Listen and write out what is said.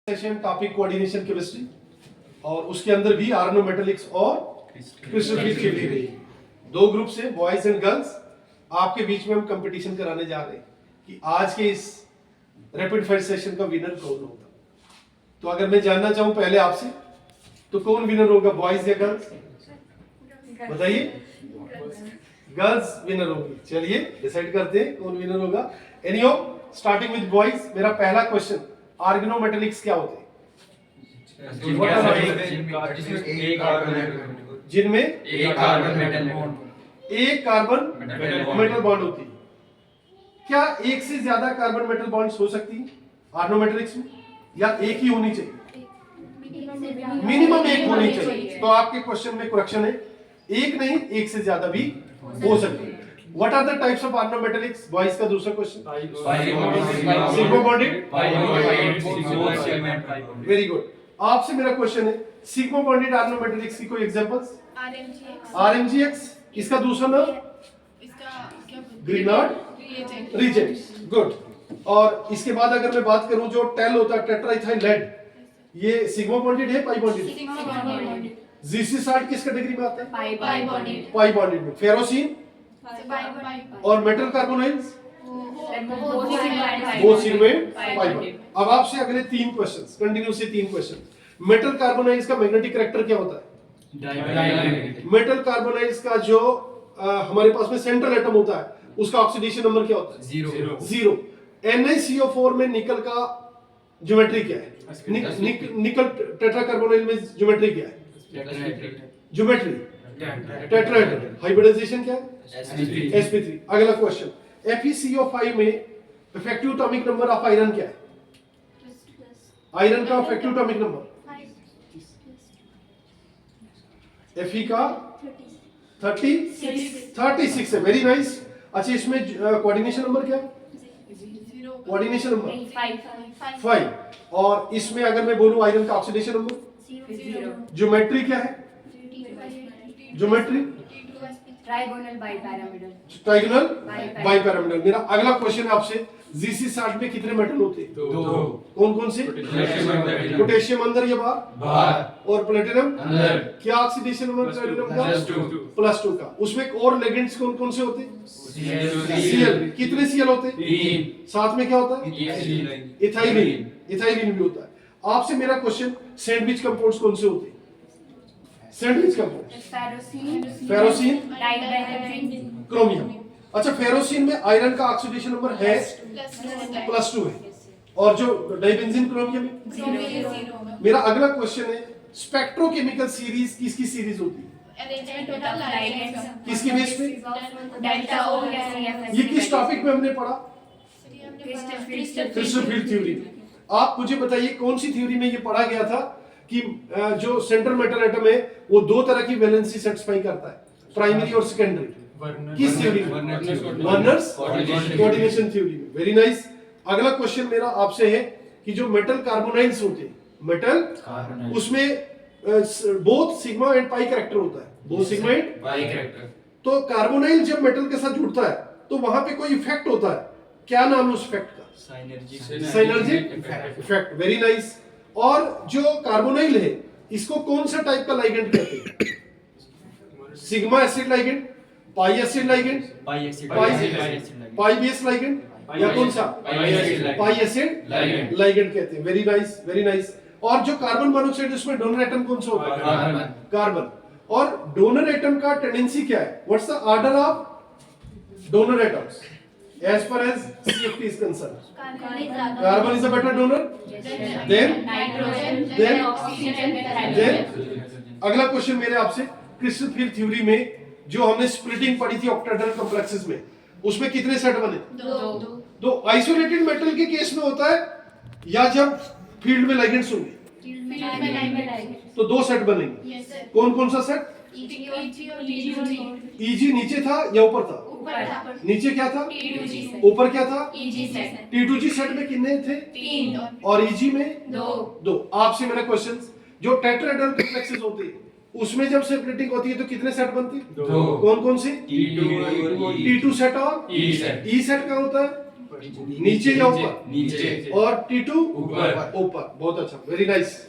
Session topic coordination chemistry और उसके अंदर भी ऑर्गेनोमेटालिक्स और क्रिस्टल फिल्ड थ्योरी रही। दो ग्रुप से बॉयज एंड गर्ल्स आपके बीच में हम कंपटीशन कराने जा रहे हैं कि आज के इस रैपिड फायर सेशन का विनर कौन होगा। तो अगर मैं जानना चाहूं पहले आपसे तो कौन विनर होगा, बॉयज या गर्ल्स? बताइए। गर्ल्स विनर होगी। चलिए डिसाइड करते हैं कौन विनर होगा। एनीहो स्टार्टिंग विद बॉयज, मेरा पहला क्वेश्चन, ऑर्गेनोमेटालिक्स क्या होते हैं? जिनमें एक कार्बन मेटल बॉन्ड होती है। क्या एक से ज्यादा कार्बन मेटल बॉन्ड्स हो सकती है ऑर्गेनोमेटालिक्स में, या एक ही होनी चाहिए? मिनिमम एक होनी चाहिए। तो आपके क्वेश्चन में करेक्शन है, एक नहीं एक से ज्यादा भी हो सकती है। What are the types of organometallics? Boys का दूसरा question. Sigma bonded. Very good. आपसे मेरा क्वेश्चन है, सिग्मा बॉन्डेड ऑर्गेनोमेटालिक्स की कोई एग्जांपल्स? RMGX। इसका दूसरा नाम? Grignard reagent. गुड। और इसके बाद अगर मैं बात करूं, जो टेल होता है टेट्राइथाइल लेड, ये सिग्मा बॉन्डेड है, पाई बॉन्डेड? GC60 किस कैटेगरी में आता है? पाई बॉन्डेड में। फेरोसिन और मेटल कार्बोनाइल्स वो सिग्मेंट पाई बॉन्ड। अब आपसे अगले तीन क्वेश्चंस, कंटिन्यू से तीन क्वेश्चन। मेटल कार्बोनाइल्स का मैग्नेटिक कैरेक्टर क्या होता है? मेटल कार्बोनाइल्स का जो हमारे पास में सेंट्रल एटम होता है उसका ऑक्सीडेशन नंबर क्या होता है? जीरो। NiCO4 में निकल का ज्योमेट्री क्या है? निकल टेट्राकार्बोनाइल में ज्योमेट्री क्या है? Geometry tetrahedral. हाइब्रिडाइजेशन क्या है? sp3। अगला क्वेश्चन, FeCO5 में effective atomic number of iron क्या है? आयरन का इफेक्टिव एटॉमिक नंबर Fe का 36 है। Very nice. अच्छा, इसमें कोऑर्डिनेशन नंबर क्या है? Coordination number 5। और इसमें अगर मैं बोलूं आयरन का ऑक्सीडेशन नंबर, ज्योमेट्री क्या है? Geometry trigonal bipyramidal. मेरा अगला क्वेश्चन है आपसे, GC60 में कितने मेटल होते हैं? दो। कौन कौन से? पोटेशियम अंदर या बाहर, और प्लेटिनम अंदर। क्या ऑक्सीडेशन नंबर प्लेटिनम का? +2 का। उसमें और लेगेंड्स कौन कौन से होते हैं? Cl। कितने Cl होते हैं? 3। साथ में क्या होता है? इथाइलिन भी होता है। आपसे मेरा क्वेश्चन, सैंडविच कंपाउंड्स कौन से होते हैं? Sandwich compound ferrocene, chromium. अच्छा, फेरोसिन में आयरन का ऑक्सीडेशन नंबर है +2 है, और जो डाइबेंजीन क्रोमियम है। मेरा अगला क्वेश्चन है, स्पेक्ट्रोकेमिकल सीरीज किसकी सीरीज होती है? किसके बेस पे? ये किस टॉपिक में हमने पढ़ा? Crystal field theory. आप मुझे बताइए कौन सी थ्योरी में ये पढ़ा गया था कि जो सेंट्रल मेटल एटम है वो दो तरह की वैलेंसी सेटिस्फाई करता है, प्राइमरी और सेकेंडरी। किस थ्योरी में? वर्नर्स कोऑर्डिनेशन थ्योरी में। Very nice. अगला क्वेश्चन मेरा आपसे है कि जो मेटल कार्बोनाइल्स होते हैं, मेटल उसमें both sigma and pi character होता है, both sigma and pi character. तो कार्बोनाइल जब मेटल के साथ जुड़ता है तो वहां पे कोई इफेक्ट होता है, क्या नाम है उस इफेक्ट का? साइनर्जिक इफेक्ट। Very nice. और जो कार्बोनाइल है इसको कौन सा टाइप का लाइगेंड कहते हैं? सिग्मा एसिड लाइगेंड, पाई acid ligand, Pi base ligand, या कौन सा? पाई एसिड लाइगेंड कहते हैं। Very nice, very nice. और जो कार्बन मोनोऑक्साइड, उसमें डोनर एटम कौन सा होता है? कार्बन। और डोनर एटम का टेंडेंसी क्या है? What's the order of donor atoms as far as CFT is concerned? Carbon is a better donor, then nitrogen, then oxygen, then अगला क्वेश्चन मेरे आपसे, क्रिस्टल फील्ड थ्योरी में जो हमने स्प्लिटिंग पढ़ी थी ऑक्टाहेड्रल कॉम्प्लेक्सेस में, उसमें कितने सेट बने? दो। आइसोलेटेड मेटल के केस में होता है या जब फील्ड में लाइगेंड्स होंगे तो दो सेट बनेंगे। कौन कौन सा सेट? EG नीचे था या ऊपर था? नीचे क्या था? ऊपर क्या था? T2G सेट में कितने थे? 3। और EG में 2। आपसे मेरा क्वेश्चन, जो टेट्राहेड्रल कॉम्प्लेक्सेस होते हैं उसमें जब सेपरेटिंग होती है तो कितने सेट बनते हैं? 2। कौन कौन से? T2 सेट और E सेट। का होता है नीचे या ऊपर? नीचे। और T2 ऊपर। ऊपर। बहुत अच्छा, वेरी नाइस।